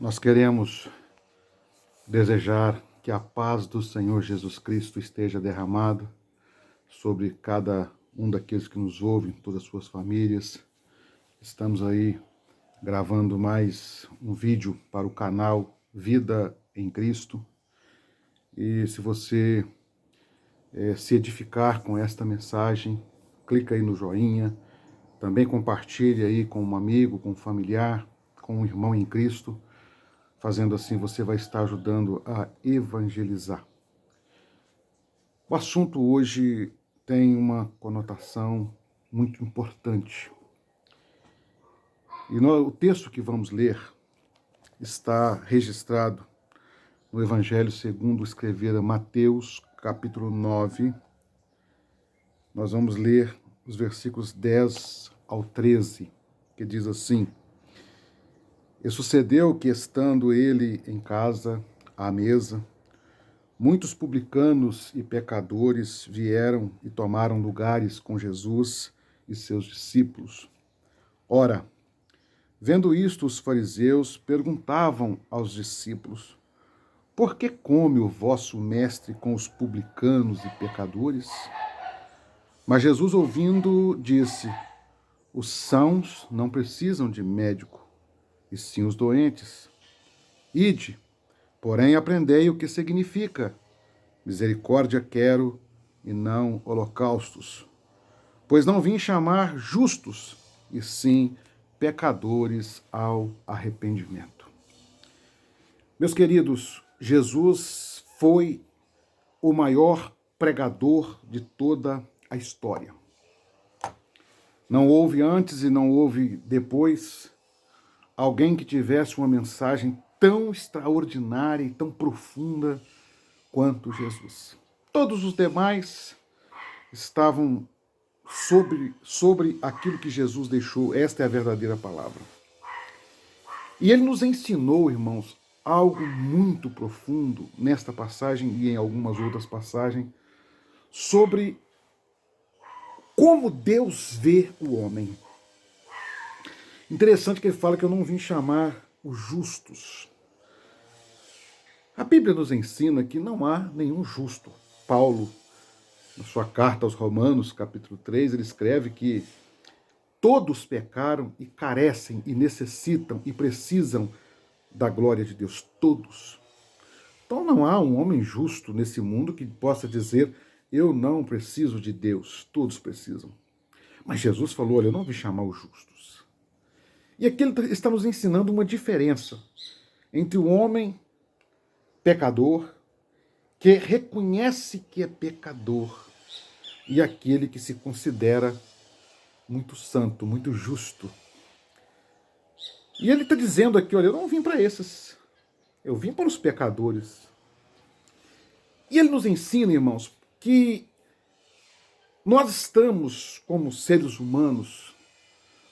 Nós queremos desejar que a paz do Senhor Jesus Cristo esteja derramado sobre cada um daqueles que nos ouvem, todas as suas famílias. Estamos aí gravando mais um vídeo para o canal Vida em Cristo. E se você se edificar com esta mensagem, clica aí no joinha, também compartilhe aí com um amigo, com um familiar, com um irmão em Cristo. Fazendo assim, você vai estar ajudando a evangelizar. O assunto hoje tem uma conotação muito importante. E o texto que vamos ler está registrado no Evangelho segundo escrevera Mateus, capítulo 9. Nós vamos ler os versículos 10 ao 13, que diz assim: E sucedeu que, estando ele em casa, à mesa, muitos publicanos e pecadores vieram e tomaram lugares com Jesus e seus discípulos. Ora, vendo isto, os fariseus perguntavam aos discípulos: Por que come o vosso mestre com os publicanos e pecadores? Mas Jesus, ouvindo, disse: Os sãos não precisam de médico, e sim os doentes. Ide, porém aprendei o que significa: misericórdia quero e não holocaustos. Pois não vim chamar justos, e sim pecadores ao arrependimento. Meus queridos, Jesus foi o maior pregador de toda a história. Não houve antes e não houve depois alguém que tivesse uma mensagem tão extraordinária e tão profunda quanto Jesus. Todos os demais estavam sobre aquilo que Jesus deixou. Esta é a verdadeira palavra. E ele nos ensinou, irmãos, algo muito profundo nesta passagem e em algumas outras passagens sobre como Deus vê o homem. Interessante que ele fala que eu não vim chamar os justos. A Bíblia nos ensina que não há nenhum justo. Paulo, na sua carta aos Romanos, capítulo 3, ele escreve que todos pecaram e carecem e necessitam e precisam da glória de Deus. Todos. Então não há um homem justo nesse mundo que possa dizer: eu não preciso de Deus. Todos precisam. Mas Jesus falou: olha, eu não vim chamar os justos. E aqui ele está nos ensinando uma diferença entre o homem pecador, que reconhece que é pecador, e aquele que se considera muito santo, muito justo. E ele está dizendo aqui: olha, eu não vim para esses, eu vim para os pecadores. E ele nos ensina, irmãos, que nós estamos, como seres humanos,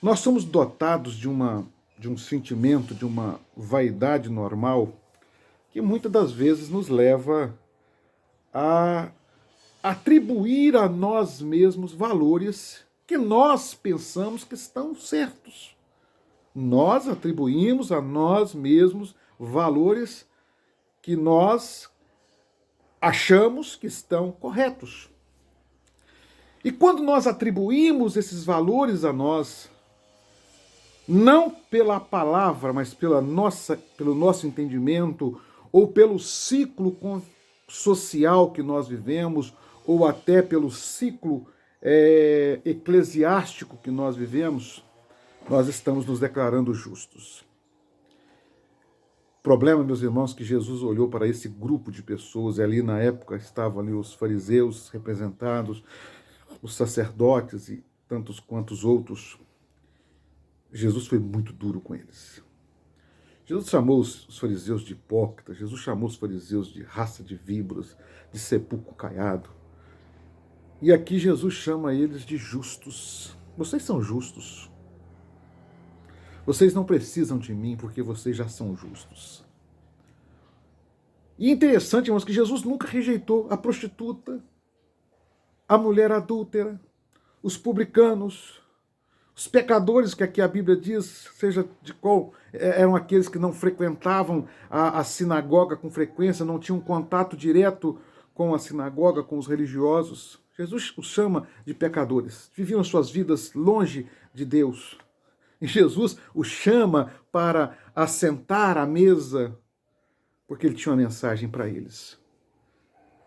nós somos dotados de um sentimento, de uma vaidade normal, que muitas das vezes nos leva a atribuir a nós mesmos valores que nós pensamos que estão certos. Nós atribuímos a nós mesmos valores que nós achamos que estão corretos. E quando nós atribuímos esses valores a nós, não pela palavra, mas pelo nosso entendimento, ou pelo ciclo social que nós vivemos, ou até pelo ciclo eclesiástico que nós vivemos, nós estamos nos declarando justos. O problema, meus irmãos, que Jesus olhou para esse grupo de pessoas, e ali na época estavam ali os fariseus representados, os sacerdotes e tantos quantos outros. Jesus foi muito duro com eles. Jesus chamou os fariseus de hipócritas, Jesus chamou os fariseus de raça de víboras, de sepulcro caiado. E aqui Jesus chama eles de justos. Vocês são justos. Vocês não precisam de mim porque vocês já são justos. E interessante, irmãos, que Jesus nunca rejeitou a prostituta, a mulher adúltera, os publicanos, Os pecadores que aqui a Bíblia diz, seja de qual, eram aqueles que não frequentavam a sinagoga com frequência, não tinham contato direto com a sinagoga, com os religiosos. Jesus os chama de pecadores, viviam suas vidas longe de Deus. E Jesus os chama para assentar à mesa, porque ele tinha uma mensagem para eles.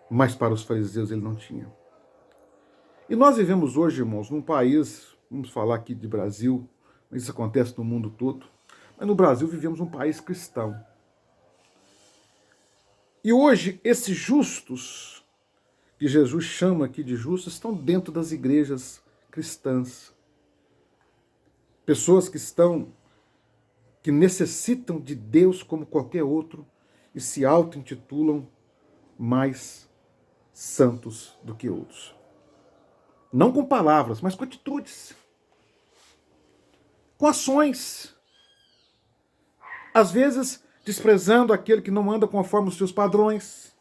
Mas para os fariseus ele não tinha. E nós vivemos hoje, irmãos, num país, vamos falar aqui de Brasil, mas isso acontece no mundo todo, mas no Brasil vivemos um país cristão. E hoje, esses justos, que Jesus chama aqui de justos, estão dentro das igrejas cristãs. Pessoas que necessitam de Deus como qualquer outro e se auto-intitulam mais santos do que outros. Não com palavras, mas com atitudes. Com ações. Às vezes, desprezando aquele que não anda conforme os seus padrões.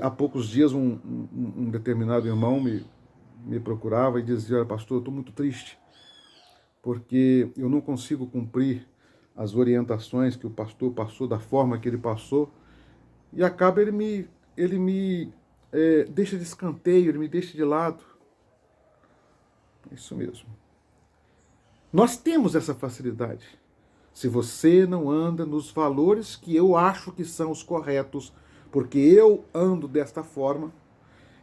Há poucos dias, um determinado irmão me procurava e dizia: olha, pastor, eu estou muito triste, porque eu não consigo cumprir as orientações que o pastor passou da forma que ele passou, e acaba ele me deixa de escanteio, ele me deixa de lado. É isso mesmo. Nós temos essa facilidade. Se você não anda nos valores que eu acho que são os corretos, porque eu ando desta forma,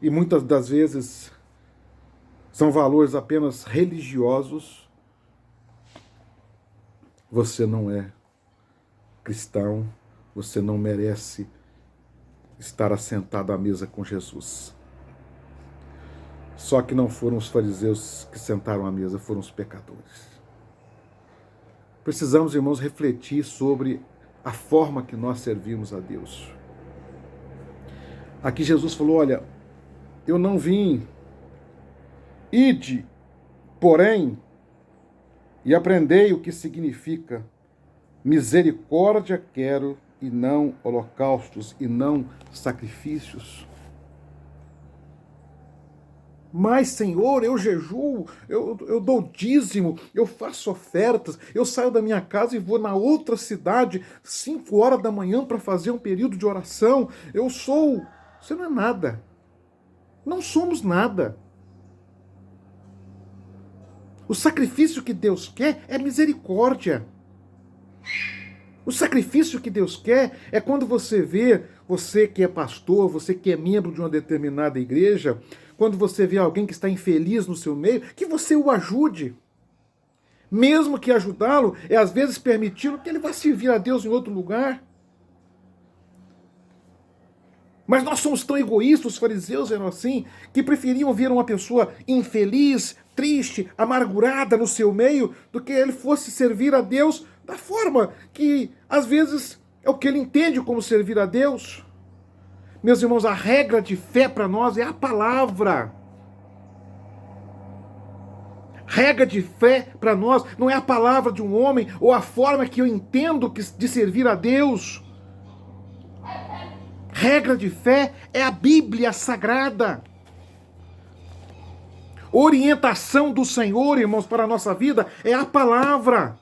e muitas das vezes são valores apenas religiosos, você não é cristão, você não merece estar assentado à mesa com Jesus. Só que não foram os fariseus que sentaram à mesa, foram os pecadores. Precisamos, irmãos, refletir sobre a forma que nós servimos a Deus. Aqui Jesus falou: olha, eu não vim, ide, porém, e aprendei o que significa misericórdia quero, e não holocaustos, e não sacrifícios. Mas, Senhor, eu jejuo, eu dou dízimo, eu faço ofertas, eu saio da minha casa e vou na outra cidade 5 horas da manhã para fazer um período de oração. Você não é nada. Não somos nada. O sacrifício que Deus quer é misericórdia. O sacrifício que Deus quer é quando você vê, você que é pastor, você que é membro de uma determinada igreja, quando você vê alguém que está infeliz no seu meio, que você o ajude. Mesmo que ajudá-lo é às vezes permiti-lo que ele vá servir a Deus em outro lugar. Mas nós somos tão egoístas, os fariseus eram assim, que preferiam ver uma pessoa infeliz, triste, amargurada no seu meio, do que ele fosse servir a Deus da forma que, às vezes, é o que ele entende como servir a Deus. Meus irmãos, a regra de fé para nós é a palavra. Regra de fé para nós não é a palavra de um homem ou a forma que eu entendo de servir a Deus. Regra de fé é a Bíblia Sagrada. Orientação do Senhor, irmãos, para a nossa vida é a palavra.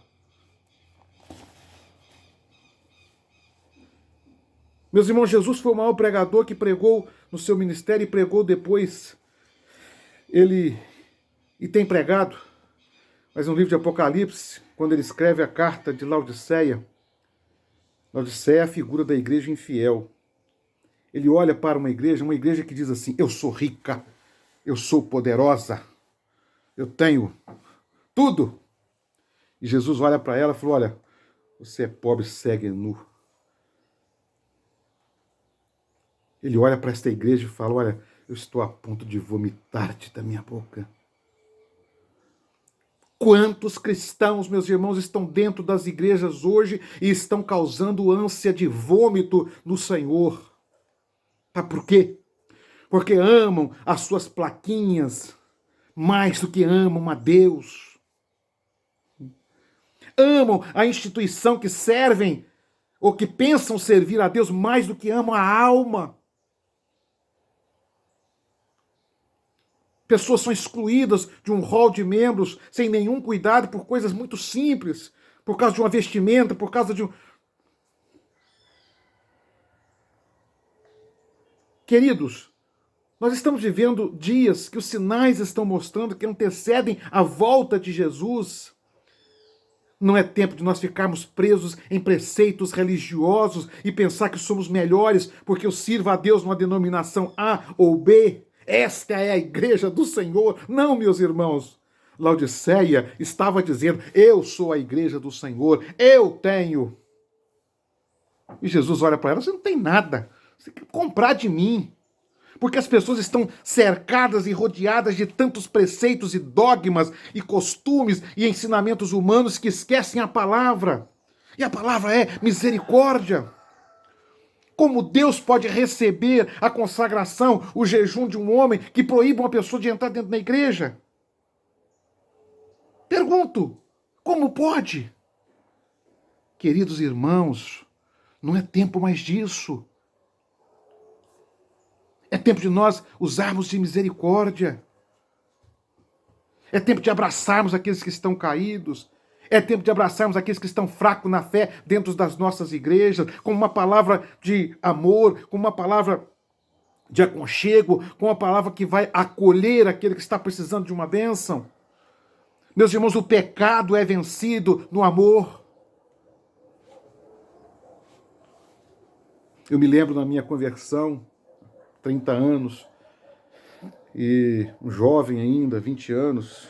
Meus irmãos, Jesus foi o maior pregador que pregou no seu ministério e pregou depois. E tem pregado, mas no livro de Apocalipse, quando ele escreve a carta de Laodiceia, Laodiceia é a figura da igreja infiel. Ele olha para uma igreja que diz assim: eu sou rica, eu sou poderosa, eu tenho tudo. E Jesus olha para ela e falou: olha, você é pobre, cego e nu. Ele olha para esta igreja e fala: olha, eu estou a ponto de vomitar-te da minha boca. Quantos cristãos, meus irmãos, estão dentro das igrejas hoje e estão causando ânsia de vômito no Senhor? Tá, por quê? Porque amam as suas plaquinhas mais do que amam a Deus. Amam a instituição que servem ou que pensam servir a Deus mais do que amam a alma. Pessoas são excluídas de um rol de membros sem nenhum cuidado por coisas muito simples, por causa de uma vestimenta, por causa de um... Queridos, nós estamos vivendo dias que os sinais estão mostrando que antecedem a volta de Jesus. Não é tempo de nós ficarmos presos em preceitos religiosos e pensar que somos melhores porque eu sirvo a Deus numa denominação A ou B. Esta é a igreja do Senhor. Não, meus irmãos. Laodiceia estava dizendo, eu sou a igreja do Senhor, eu tenho. E Jesus olha para ela, você não tem nada, você tem que comprar de mim. Porque as pessoas estão cercadas e rodeadas de tantos preceitos e dogmas e costumes e ensinamentos humanos que esquecem a palavra. E a palavra é misericórdia. Como Deus pode receber a consagração, o jejum de um homem que proíbe uma pessoa de entrar dentro da igreja? Pergunto, como pode? Queridos irmãos, não é tempo mais disso. É tempo de nós usarmos de misericórdia. É tempo de abraçarmos aqueles que estão caídos. É tempo de abraçarmos aqueles que estão fracos na fé dentro das nossas igrejas, com uma palavra de amor, com uma palavra de aconchego, com uma palavra que vai acolher aquele que está precisando de uma bênção. Meus irmãos, o pecado é vencido no amor. Eu me lembro na minha conversão, 30 anos, e um jovem ainda, 20 anos,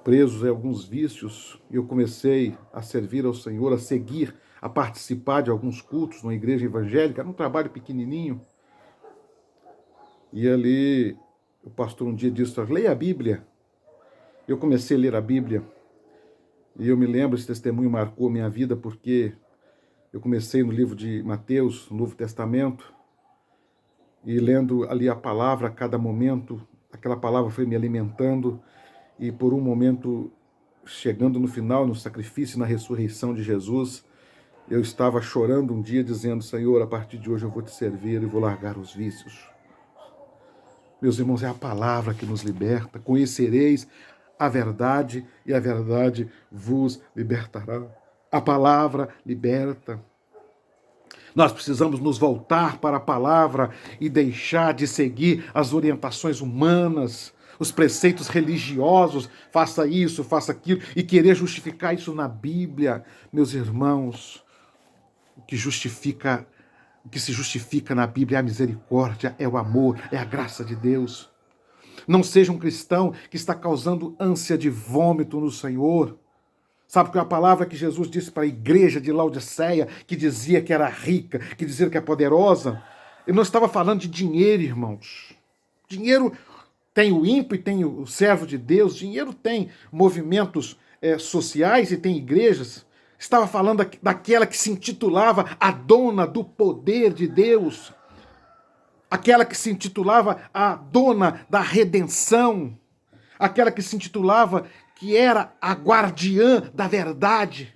presos em alguns vícios, e eu comecei a servir ao Senhor, a seguir, a participar de alguns cultos numa igreja evangélica, era um trabalho pequenininho. E ali, o pastor um dia disse, leia a Bíblia. Eu comecei a ler a Bíblia, e eu me lembro, esse testemunho marcou minha vida, porque eu comecei no livro de Mateus, no Novo Testamento, e lendo ali a palavra a cada momento, aquela palavra foi me alimentando, e por um momento, chegando no final, no sacrifício, na ressurreição de Jesus, eu estava chorando um dia, dizendo, Senhor, a partir de hoje eu vou te servir e vou largar os vícios. Meus irmãos, é a palavra que nos liberta. Conhecereis a verdade e a verdade vos libertará. A palavra liberta. Nós precisamos nos voltar para a palavra e deixar de seguir as orientações humanas, os preceitos religiosos, faça isso, faça aquilo, e querer justificar isso na Bíblia. Meus irmãos, o que se justifica na Bíblia é a misericórdia, é o amor, é a graça de Deus. Não seja um cristão que está causando ânsia de vômito no Senhor. Sabe que é a palavra que Jesus disse para a igreja de Laodiceia, que dizia que era rica, que dizia que é poderosa? Ele não estava falando de dinheiro, irmãos. Dinheiro tem o ímpio e tem o servo de Deus. Dinheiro tem movimentos sociais e tem igrejas. Estava falando daquela que se intitulava a dona do poder de Deus. Aquela que se intitulava a dona da redenção. Aquela que se intitulava que era a guardiã da verdade.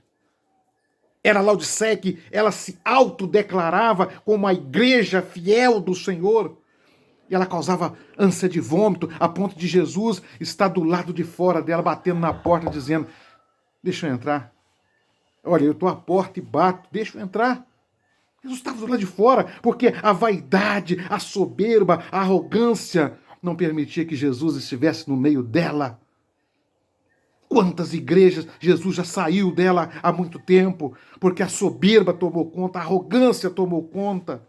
Era Laodiceia, que ela se autodeclarava como a igreja fiel do Senhor. E ela causava ânsia de vômito, a ponto de Jesus estar do lado de fora dela, batendo na porta, dizendo, deixa eu entrar. Olha, eu estou à porta e bato, deixa eu entrar. Jesus estava do lado de fora, porque a vaidade, a soberba, a arrogância não permitia que Jesus estivesse no meio dela. Quantas igrejas Jesus já saiu dela há muito tempo, porque a soberba tomou conta, a arrogância tomou conta.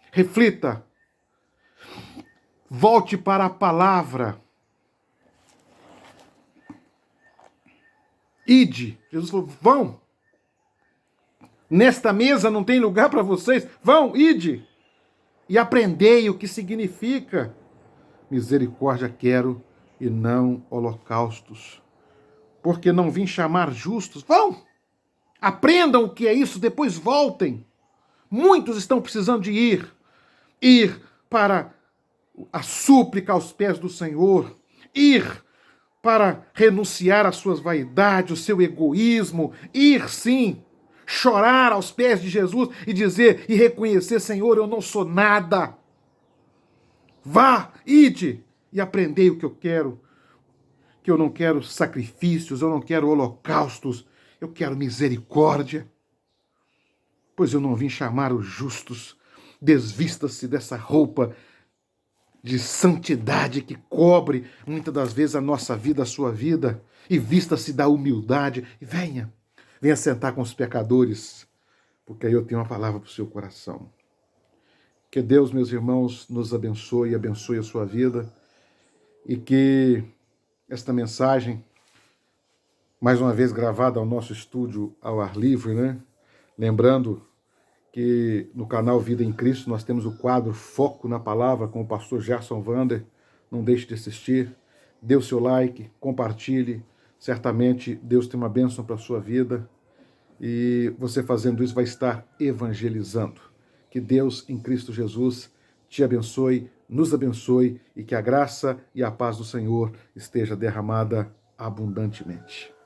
Reflita. Volte para a palavra. Ide. Jesus falou, vão. Nesta mesa não tem lugar para vocês. Vão, ide. E aprendei o que significa. Misericórdia quero e não holocaustos. Porque não vim chamar justos. Vão. Aprendam o que é isso, depois voltem. Muitos estão precisando de ir para a súplica aos pés do Senhor, ir para renunciar às suas vaidades, o seu egoísmo, ir sim, chorar aos pés de Jesus e dizer e reconhecer, Senhor, eu não sou nada. Vá, ide e aprendei o que eu quero, que eu não quero sacrifícios, eu não quero holocaustos, eu quero misericórdia, pois eu não vim chamar os justos. Desvista-se dessa roupa de santidade que cobre muitas das vezes a nossa vida, a sua vida, e vista-se da humildade e venha sentar com os pecadores, porque aí eu tenho uma palavra para o seu coração. Que Deus, meus irmãos, nos abençoe, abençoe a sua vida, e que esta mensagem, mais uma vez gravada ao nosso estúdio ao ar livre, né? Lembrando que no canal Vida em Cristo nós temos o quadro Foco na Palavra com o pastor Gerson Vander. Não deixe de assistir, dê o seu like, compartilhe. Certamente Deus tem uma bênção para a sua vida e você fazendo isso vai estar evangelizando. Que Deus em Cristo Jesus te abençoe, nos abençoe e que a graça e a paz do Senhor esteja derramada abundantemente.